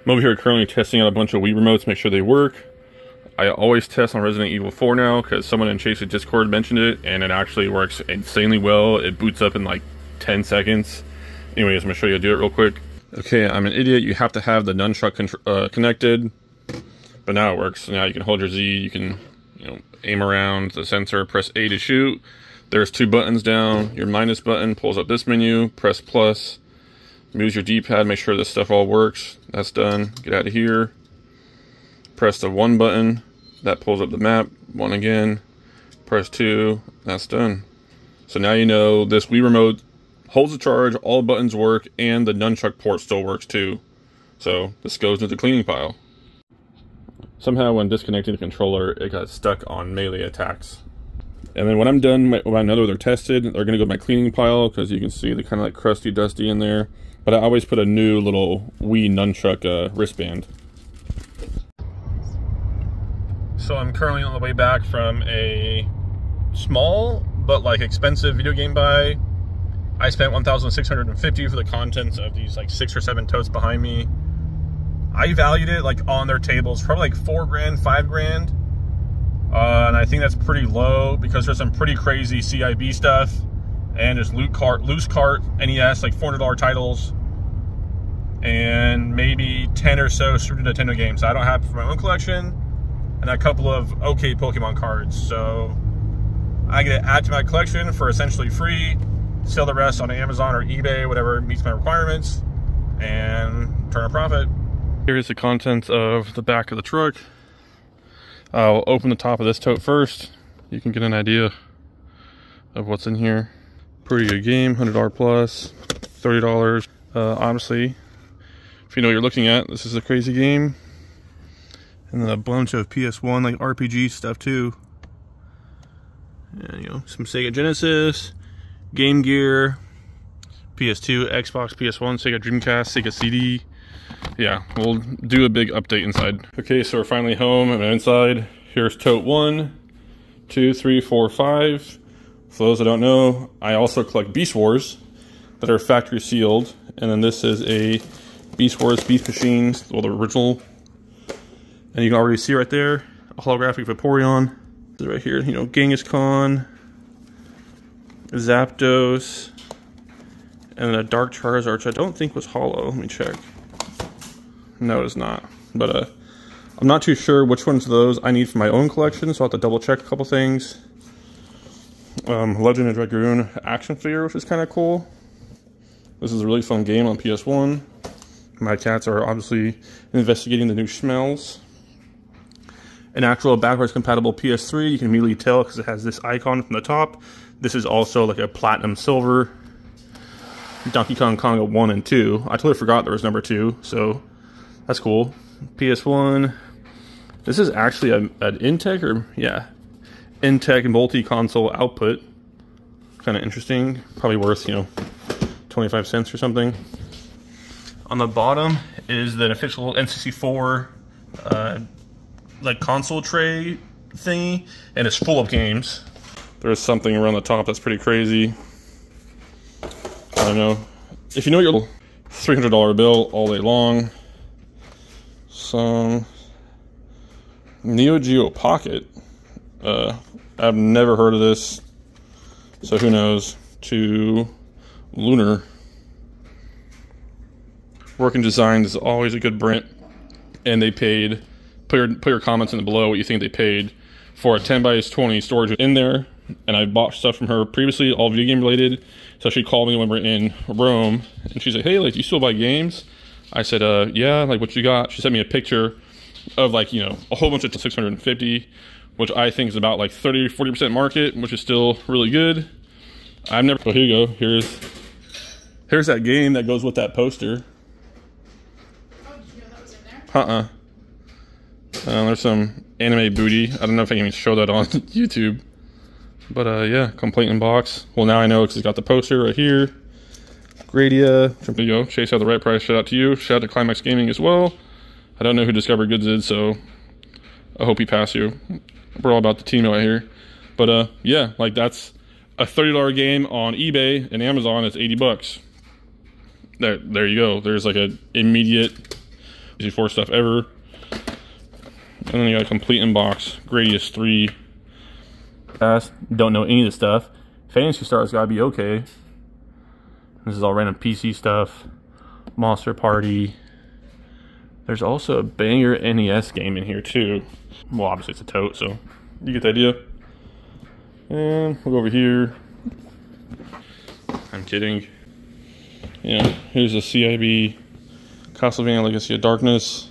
I'm over here currently testing out a bunch of Wii remotes, make sure they work. I always test on Resident Evil 4 now because someone in Chase's Discord mentioned it, and it actually works insanely well. It boots up in like 10 seconds. Anyways, I'm gonna show you how to do it real quick. Okay, I'm an idiot. You have to have the nunchuck connected, but now it works. So now you can hold your Z, you can aim around the sensor, press A to shoot. There's 2 buttons down. Your minus button pulls up this menu, press plus. Moves your D-pad, make sure this stuff all works. That's done. Get out of here. Press the 1 button. That pulls up the map. 1 again. Press 2. That's done. So now you know this Wii remote holds the charge, all buttons work, and the nunchuck port still works too. So this goes into the cleaning pile. Somehow when disconnecting the controller, it got stuck on melee attacks. And then when I'm done, when I know they're tested, they're going to go to my cleaning pile because you can see they're kind of like crusty, dusty in there. But I always put a new little Wii nunchuck wristband. So I'm currently on the way back from a small but like expensive video game buy. I spent $1,650 for the contents of these like 6 or 7 totes behind me. I valued it like on their tables, probably like $4 grand, $5 grand. And I think that's pretty low because there's some pretty crazy CIB stuff. And there's loose cart NES, like $400 titles, and maybe 10 or so Super Nintendo games I don't have for my own collection, and a couple of okay Pokemon cards. So I get to add to my collection for essentially free, sell the rest on Amazon or eBay, whatever meets my requirements, and turn a profit. Here's the contents of the back of the truck. I'll open the top of this tote first. You can get an idea of what's in here. Pretty good game, $100 plus, $30. Honestly, if you know what you're looking at, this is a crazy game. And then a bunch of PS1 like RPG stuff too. And, some Sega Genesis, Game Gear, PS2, Xbox, PS1, Sega Dreamcast, Sega CD. Yeah, we'll do a big update inside. Okay, so we're finally home and inside. Here's tote 1, 2, 3, 4, 5. For those that don't know, I also collect Beast Wars that are factory sealed. And then this is a Beast Wars Beast Machines, well, the original. And you can already see right there, a holographic Vaporeon. This is right here, Genghis Khan, Zapdos, and a Dark Charizard, which I don't think was hollow. Let me check. No, it's not. But I'm not too sure which ones of those I need for my own collection, so I'll have to double check a couple things. Legend of Dragoon action figure, which is kind of cool. This is a really fun game on PS1. My cats are obviously investigating the new smells. An actual backwards compatible PS3, you can immediately tell because it has this icon from the top. This is also like a platinum silver Donkey Kong Konga 1 and 2. I totally forgot there was number 2, so that's cool. PS1. This is actually an Intech, or yeah, Intech multi-console output. Kind of interesting. Probably worth, 25 cents or something. On the bottom is the official N64 like console tray thingy, and it's full of games. There's something around the top that's pretty crazy. I don't know. If you know your $300 bill all day long. Some Neo Geo Pocket. I've never heard of this, so who knows. To Lunar. Working Design is always a good brand, and they paid. Put your comments in the below what you think they paid for a 10x20 storage in there. And I bought stuff from her previously, all video game related. So she called me when we were in Rome, and she said, "Hey, like, do you still buy games?" I said, "Yeah, like, what you got?" She sent me a picture of like, a whole bunch of 650, which I think is about like 30-40% market, which is still really good. I've never. So here you go. Here's that game that goes with that poster. Oh, did you know that was in there? There's some anime booty. I don't know if I can even show that on YouTube. But yeah, complete in box. Well, now I know because it's got the poster right here. Gradia. There you go. Chase out the right price. Shout out to you. Shout out to Climax Gaming as well. I don't know who Discovered Goods is, so I hope he pass you. We're all about the team out here. But yeah, like that's a $30 game on eBay and Amazon. It's $80. There you go. There's like an immediate 64 stuff ever. And then you got a complete inbox. Gradius 3. Don't know any of this stuff. Phantasy Star's gotta be okay. This is all random PC stuff. Monster Party. There's also a banger NES game in here too. Well, obviously it's a tote, so you get the idea. And we'll go over here. I'm kidding. Yeah, here's a CIB Castlevania Legacy of Darkness.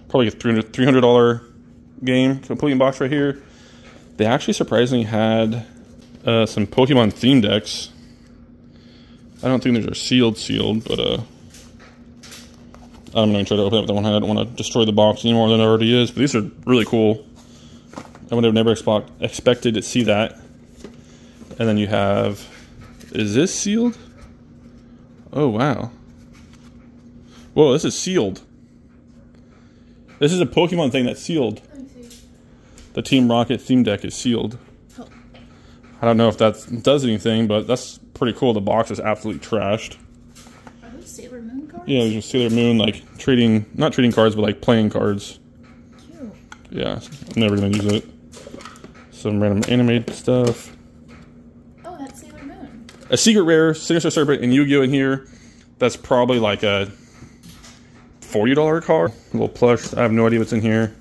Probably a $300 game, complete in box right here. They actually surprisingly had some Pokemon theme decks. I don't think these are sealed, but I'm going to try to open up that one. I don't want to destroy the box any more than it already is. But these are really cool. I would have never expected to see that. And then you have, is this sealed? Oh, wow. Whoa, this is sealed. This is a Pokemon thing that's sealed. The Team Rocket theme deck is sealed. Oh. I don't know if that does anything, but that's pretty cool. The box is absolutely trashed. Are those Sailor Moon cards? Yeah, there's Sailor Moon, like not trading cards, but like playing cards. Cute. Yeah, I'm never gonna use it. Some random animated stuff. Oh, that's Sailor Moon. A secret rare, Sinister Serpent, and Yu-Gi-Oh! In here. That's probably like a $40 card. A little plush. I have no idea what's in here.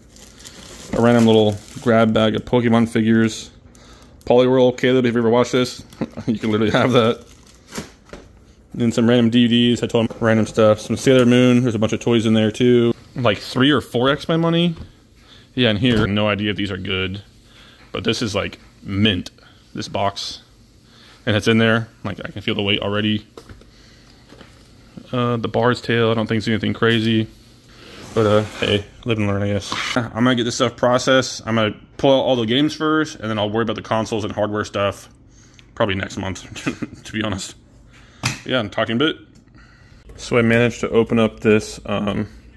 A random little grab bag of Pokemon figures. Poliwhirl, Caleb, if you ever watched this, you can literally have that. And then some random DVDs. I told him random stuff. Some Sailor Moon. There's a bunch of toys in there too. Like 3 or 4x my money. Yeah, in here, no idea if these are good. But this is like mint. This box. And it's in there. Like I can feel the weight already. The Bard's Tale, I don't think it's anything crazy. But hey, live and learn, I guess. I'm gonna get this stuff processed. I'm gonna pull out all the games first, and then I'll worry about the consoles and hardware stuff probably next month, to be honest. Yeah, I'm talking a bit. So I managed to open up this.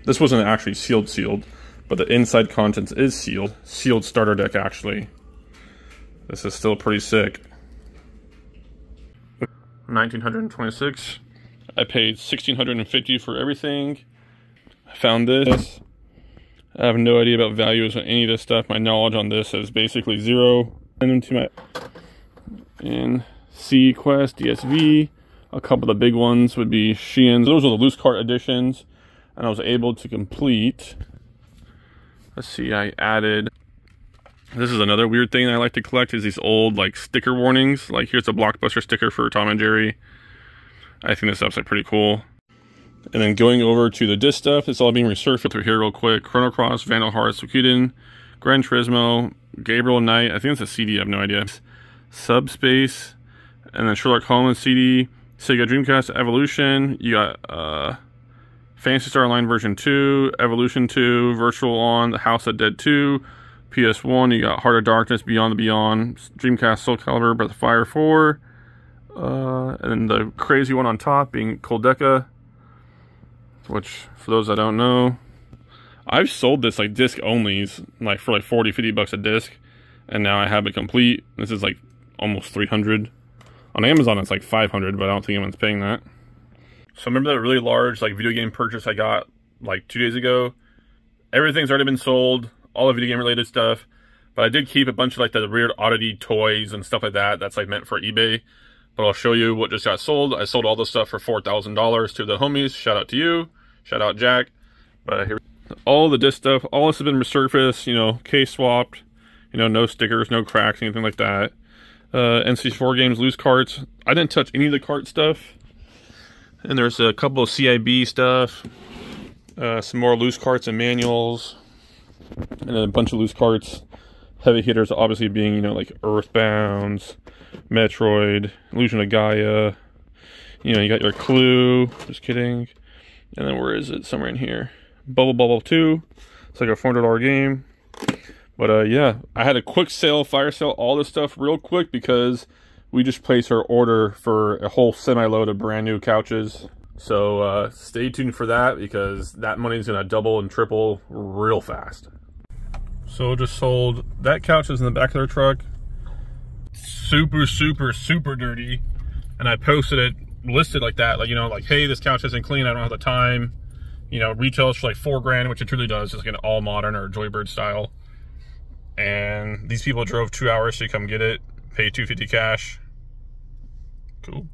This wasn't actually sealed, but the inside contents is sealed. Sealed starter deck, actually. This is still pretty sick. 1926. I paid $1,650 for everything. I found this. I have no idea about values on any of this stuff. My knowledge on this is basically zero. And into my C Quest, DSV. A couple of the big ones would be Shein. Those are the loose cart editions. And I was able to complete. Let's see, I added. This is another weird thing that I like to collect is these old like sticker warnings. Like here's a Blockbuster sticker for Tom and Jerry. I think this stuff's like pretty cool. And then going over to the disc stuff, it's all being resurfaced through here real quick. Chrono Cross, Vandal Hearts, Suikoden, Gran Turismo, Gabriel Knight. I think it's a CD, I have no idea. Subspace, and then Sherlock Holmes CD, Sega Dreamcast Evolution. You got Phantasy Star Online version 2, Evolution 2, Virtual On, The House of Dead 2, PS1. You got Heart of Darkness, Beyond the Beyond, Dreamcast Soul Calibur, Breath of Fire 4. And then the crazy one on top being Coldeka, which for those that don't know, I've sold this like disc onlys like for like 40-50 bucks a disc, and now I have it complete. This is like almost 300. On Amazon it's like 500, but I don't think anyone's paying that. So remember that really large like video game purchase I got like 2 days ago? Everything's already been sold, all the video game related stuff, but I did keep a bunch of like the weird oddity toys and stuff like that that's like meant for eBay. But I'll show you what just got sold. I sold all this stuff for $4,000 to the homies. Shout out to you. Shout out Jack. But here, all the disc stuff, all this has been resurfaced, you know, case swapped, you know, no stickers, no cracks, anything like that. NC4 games, loose carts. I didn't touch any of the cart stuff. And there's a couple of CIB stuff. Some more loose carts and manuals. And then a bunch of loose carts. Heavy hitters obviously being, you know, like Earthbounds, Metroid, Illusion of Gaia. You know, you got your Clue. Just kidding. And then where is it? Somewhere in here. Bubble Bobble 2. It's like a $400 game. But yeah, I had a quick sale, fire sale, all this stuff real quick because we just placed our order for a whole semi-load of brand new couches. So stay tuned for that because that money's gonna double and triple real fast. So just sold. That couch is in the back of their truck. Super, super, super dirty. And I posted it, listed like that, like, you know, like, hey, this couch isn't clean, I don't have the time You know, retails for like $4,000, which it truly does. It's like an all modern or Joybird style. And these people drove 2 hours to come get it, pay $250 cash. Cool.